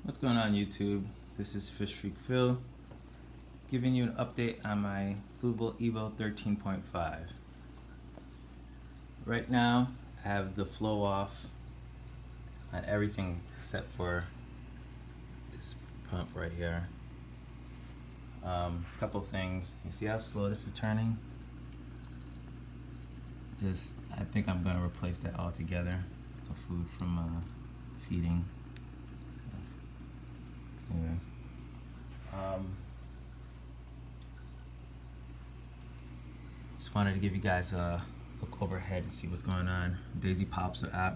What's going on YouTube? This is Fish Freak Phil giving you an update on my Fluval Evo 13.5. Right now I have the flow off on everything except for this pump right here. Couple things. You see how slow this is turning? I think I'm gonna replace that altogether. Some food from feeding. Anyway. Just wanted to give you guys a look overhead and see what's going on. Daisy polyps are out.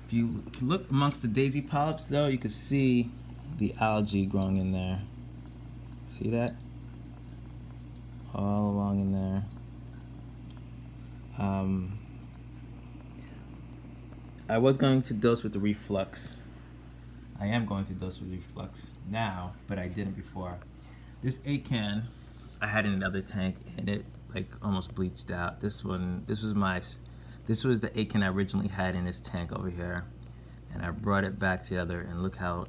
If you look amongst the daisy polyps though, you can see the algae growing in there. See that? All along in there. I was going to dose with the Reef Flux. I am going to dose with Reef Flux now, but I didn't before. This 8 can I had in another tank and it like almost bleached out. This was the 8 can I originally had in this tank over here, and I brought it back together and look how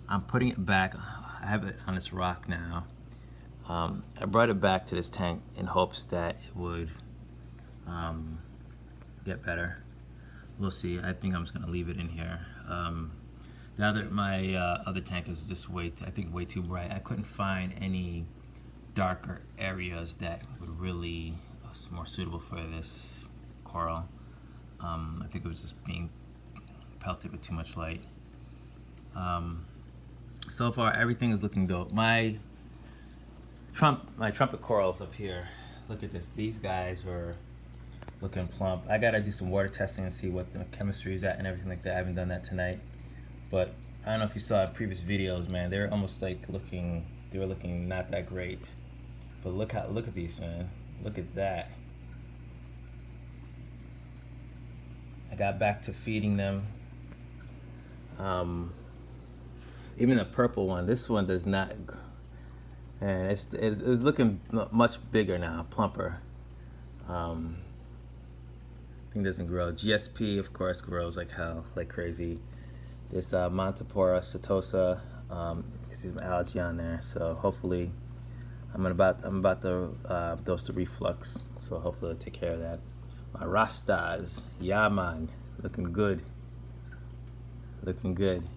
I'm putting it back. I have it on this rock now. I brought it back to this tank in hopes that it would get better. We'll see. I think I'm just gonna leave it in here. My other tank is just way too bright. I couldn't find any darker areas that would really more suitable for this coral. I think it was just being pelted with too much light. So far everything is looking dope. My trumpet corals up here, look at this. These guys were looking plump. I gotta do some water testing and see what the chemistry is at and everything like that. I haven't done that tonight, but I don't know if you saw previous videos, man. They're almost like they were looking not that great. But look at these, man. Look at that. I got back to feeding them. Even the purple one, this one does not, and it's looking much bigger now, plumper. Thing doesn't grow. GSP, of course, grows like hell, like crazy. This Montipora setosa, you can see some algae on there. So hopefully, I'm about to dose the Reef Flux. So hopefully, it'll take care of that. My Rastas, yeah man, looking good. Looking good.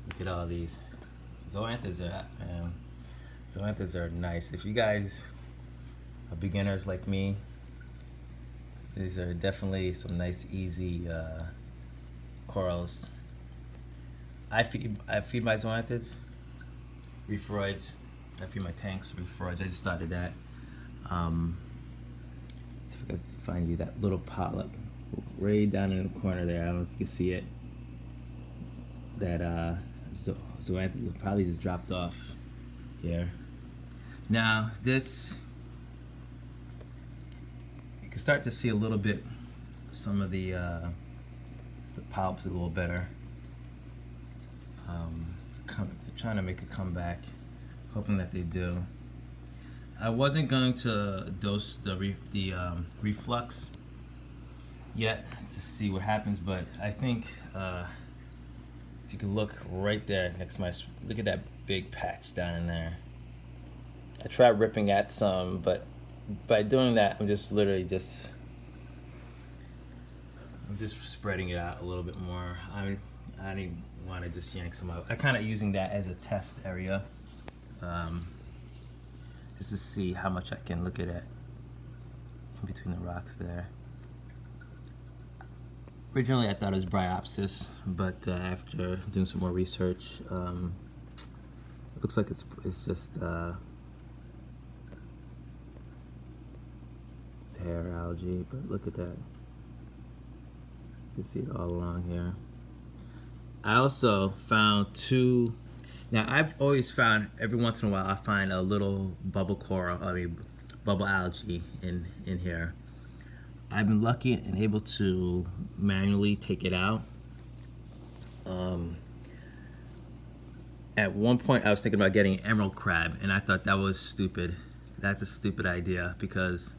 Look at all these. Zoanthids are, man. Zoanthids are nice. If you guys are beginners like me, these are definitely some nice, easy corals. I feed my zoanthids reefroids. I feed my tanks reefroids. I just started that. See if I can find you that little polyp right down in the corner there. I don't know if you can see it. That zoanthid probably just dropped off here. Now this, you can start to see a little bit some of the polyps a little better. They're trying to make a comeback, hoping that they do. I wasn't going to dose the Reef Flux yet to see what happens, but I think if you can look right there next to look at that big patch down in there. I tried ripping at some, but by doing that, I'm just spreading it out a little bit more. I didn't want to just yank some out. I kind of using that as a test area, just to see how much I can look at it in between the rocks there. Originally, I thought it was Bryopsis, but after doing some more research, it looks like it's just hair algae. But look at that. You can see it all along here. I also found two. Now I've always found every once in a while I find a little bubble coral, bubble algae in here. I've been lucky and able to manually take it out. At one point I was thinking about getting an emerald crab, and I thought that was stupid. That's a stupid idea because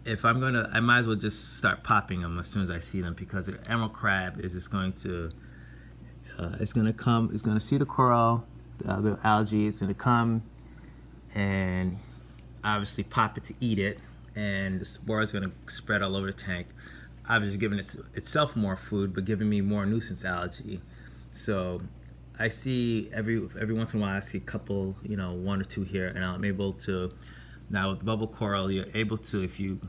if I'm gonna, I might as well just start popping them as soon as I see them, because the emerald crab is just going to, it's gonna see the coral, the algae, it's gonna come and obviously pop it to eat it, and the spore is gonna spread all over the tank, obviously giving itself more food, but giving me more nuisance algae. So I see every once in a while I see a couple, you know, 1 or 2 here, and I'm able to, now with bubble coral, you're able to,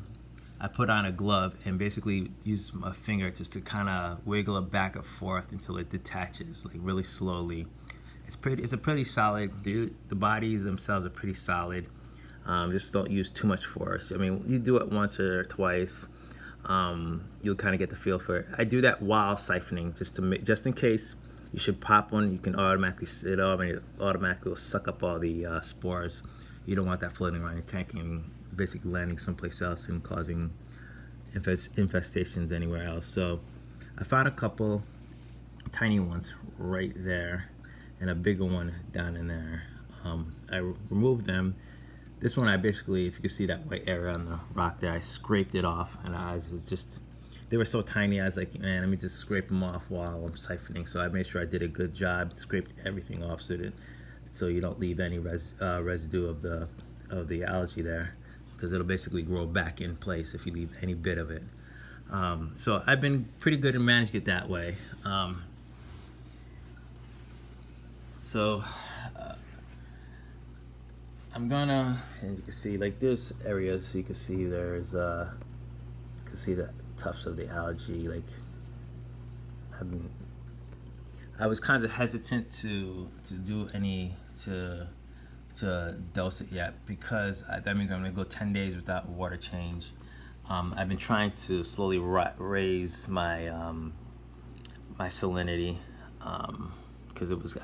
I put on a glove and basically use my finger just to kind of wiggle it back and forth until it detaches, like really slowly. It's a pretty solid, the bodies themselves are pretty solid. Just don't use too much force. I mean, you do it once or twice, you'll kind of get the feel for it. I do that while siphoning, just in case you should pop one, you can automatically sit up and it automatically will suck up all the spores. You don't want that floating around your tank and basically landing someplace else and causing infestations anywhere else. So I found a couple tiny ones right there and a bigger one down in there. I removed them. This one I basically, if you can see that white area on the rock there, I scraped it off, and I was just, they were so tiny, I was like, man, let me just scrape them off while I'm siphoning. So I made sure I did a good job, scraped everything off so you don't leave any residue of the algae there, because it'll basically grow back in place if you leave any bit of it. So I've been pretty good at managing it that way. I'm gonna, and you can see like this area, so you can see there's you can see the tufts of the algae. Like I was kind of hesitant to dose it yet, because that means I'm gonna go 10 days without water change. I've been trying to slowly raise my my salinity, because it was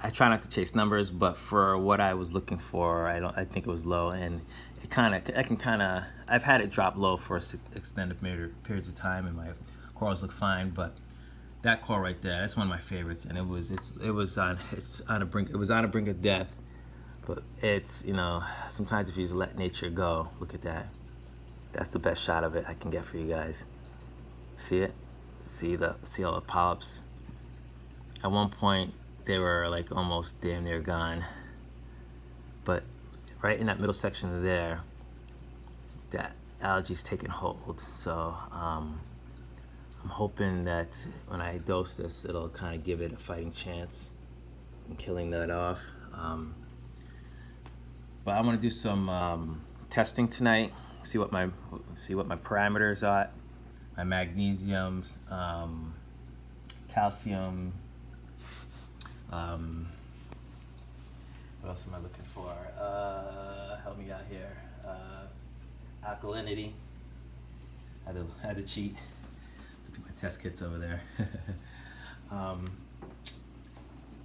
I try not to chase numbers, but for what I was looking for, I think it was low, and I've had it drop low for extended periods of time, and my corals look fine. But that coral right there, that's one of my favorites, and it was on a brink of death. But it's, you know, sometimes if you just let nature go, look at that. That's the best shot of it I can get for you guys. See it? See all the polyps? At one point they were like almost damn near gone, but right in that middle section there, that algae's taking hold. So I'm hoping that when I dose this, it'll kind of give it a fighting chance in killing that off. But I'm gonna do some testing tonight. See what my parameters are, my magnesiums, calcium. What else am I looking for? Help me out here. Alkalinity. Had to cheat. Look at my test kits over there.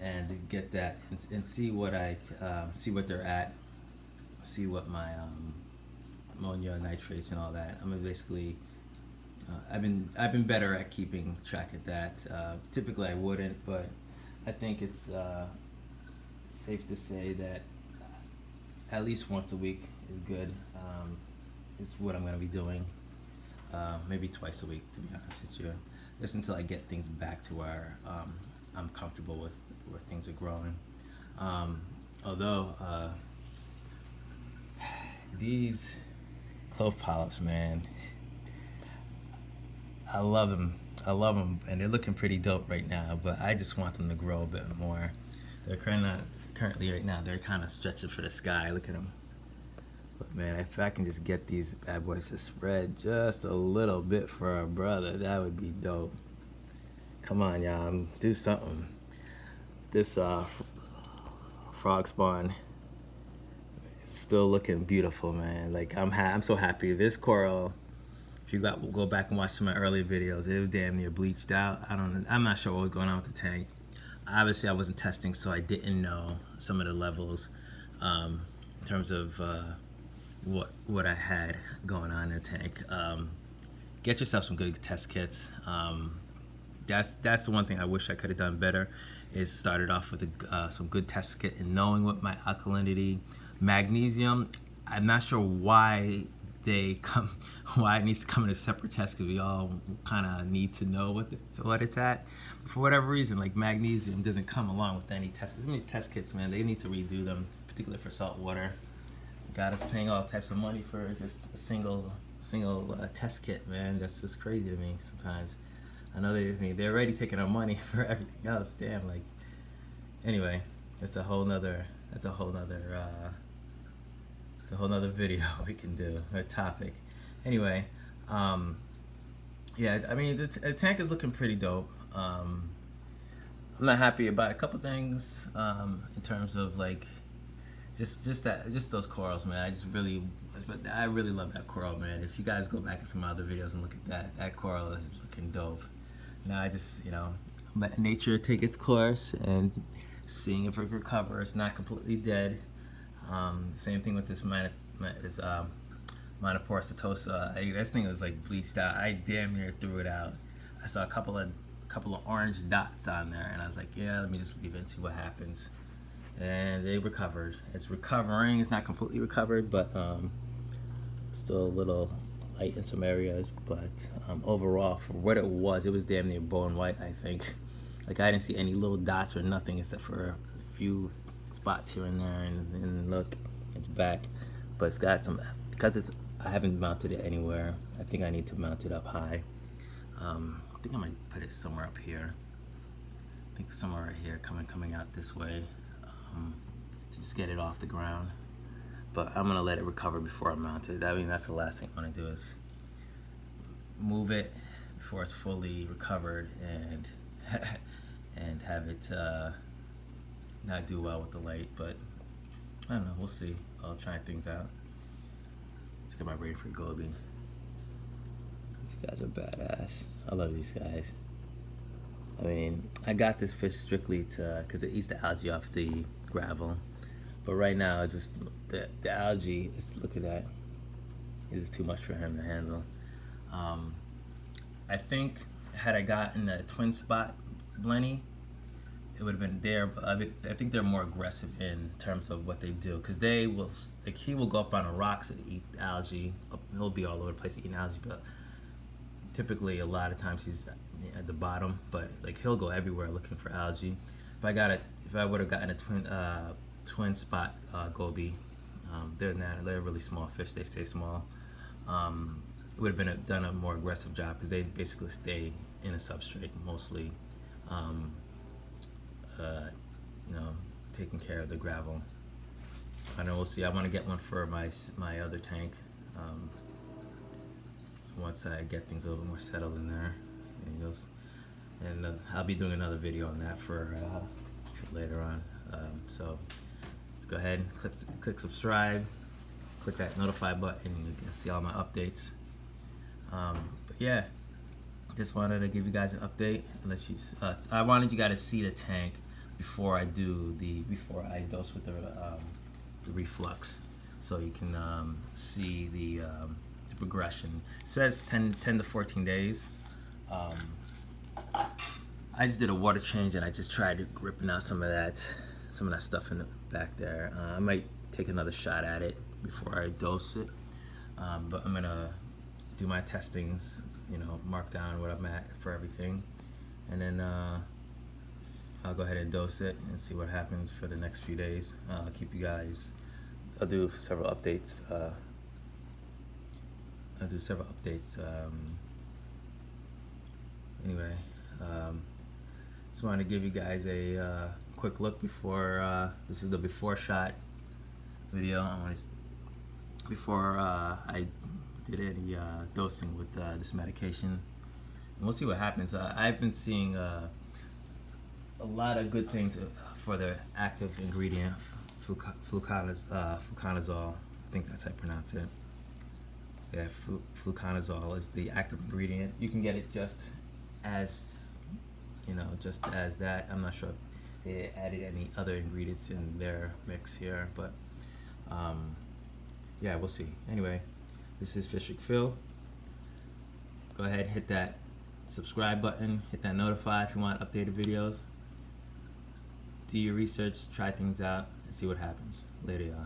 And to get that and see what see what they're at. See what my ammonia, nitrates, and all that. I'm basically I've been better at keeping track of that. Typically I wouldn't, but I think it's safe to say that at least once a week is good. Is what I'm going to be doing. Maybe twice a week, to be honest with you, just until I get things back to where I'm comfortable with where things are growing. Although these clove polyps, man, I love them, and they're looking pretty dope right now, but I just want them to grow a bit more. They're currently right now, they're kind of stretching for the sky. Look at them. But man, if I can just get these bad boys to spread just a little bit for our brother, that would be dope. Come on, y'all, do something. This frog spawn is still looking beautiful, man. Like I'm so happy. This coral, if you go back and watch some of my earlier videos, it was damn near bleached out. I'm not sure what was going on with the tank. Obviously I wasn't testing, so I didn't know some of the levels in terms of what I had going on in the tank. Get yourself some good test kits. That's the one thing I wish I could have done better, is started off with some good test kit and knowing what my alkalinity, magnesium, I'm not sure why why it needs to come in a separate test, because we all kind of need to know what it's at. But for whatever reason, like magnesium doesn't come along with any tests. These test kits, man, they need to redo them, particularly for salt water. Got us paying all types of money for just a single test kit, man. That's just crazy to me sometimes. I know they're already taking our money for everything else. Damn, like, anyway, that's a whole nother video we can do, a topic. Anyway, yeah, I mean, the tank is looking pretty dope. I'm not happy about a couple things in terms of like just those corals, man. I really love that coral, man. If you guys go back in some other videos and look at that coral is looking dope. Now I just, let nature take its course and seeing if it recovers. It's not completely dead. Same thing with this Monoporous setosa. This thing was like bleached out. I damn near threw it out. I saw a couple of orange dots on there, and I was like, yeah, let me just leave it and see what happens. And they recovered. It's recovering. It's not completely recovered, but still a little light in some areas. But overall, for what it was damn near bone white, I think. Like, I didn't see any little dots or nothing except for a few spots here and there, and look, it's back. But it's got some, because I haven't mounted it anywhere. I think I need to mount it up high. I think I might put it somewhere up here. I think somewhere right here, coming out this way, to just get it off the ground. But I'm gonna let it recover before I mount it. I mean, that's the last thing I want to do is move it before it's fully recovered and and have it not do well with the light. But I don't know, we'll see. I'll try things out. Let's get my brain for goby. These guys are badass. I love these guys. I mean, I got this fish strictly because it eats the algae off the gravel. But right now, it's just the algae. Look at that. It's just too much for him to handle. I think had I gotten a twin spot blenny, it would have been there. But I think they're more aggressive in terms of what they do, because they will, like, he will go up on the rocks and eat algae. He'll be all over the place eating algae, but typically a lot of times he's at the bottom. But like, he'll go everywhere looking for algae. If I would have gotten a twin spot goby, they're really small fish. They stay small. It would have done a more aggressive job, because they basically stay in a substrate mostly, taking care of the gravel. I know, we'll see. I want to get one for my other tank once I get things a little bit more settled in there. And I'll be doing another video on that for later on. So go ahead and click subscribe, click that notify button, and you can see all my updates. But yeah, just wanted to give you guys an update. I wanted you guys to see the tank before I dose with the Reef Flux, so you can see the progression. It says 10 to 14 days. I just did a water change, and I just tried ripping out some of that stuff in the back there. I might take another shot at it before I dose it, but I'm gonna do my testings, mark down what I'm at for everything, and then I'll go ahead and dose it and see what happens for the next few days. I'll keep you guys. I'll do several updates. Anyway, just wanted to give you guys a quick look before. This is the before shot video. Before I did any dosing with this medication, and we'll see what happens. I've been seeing a lot of good things for the active ingredient, Fluconazole. I think that's how I pronounce it. Yeah, Fluconazole is the active ingredient. You can get it just as that. I'm not sure if they added any other ingredients in their mix here, but yeah, we'll see. Anyway, this is Fish Phil. Go ahead, hit that subscribe button, hit that notify if you want updated videos. Do your research, try things out, and see what happens. Later, y'all.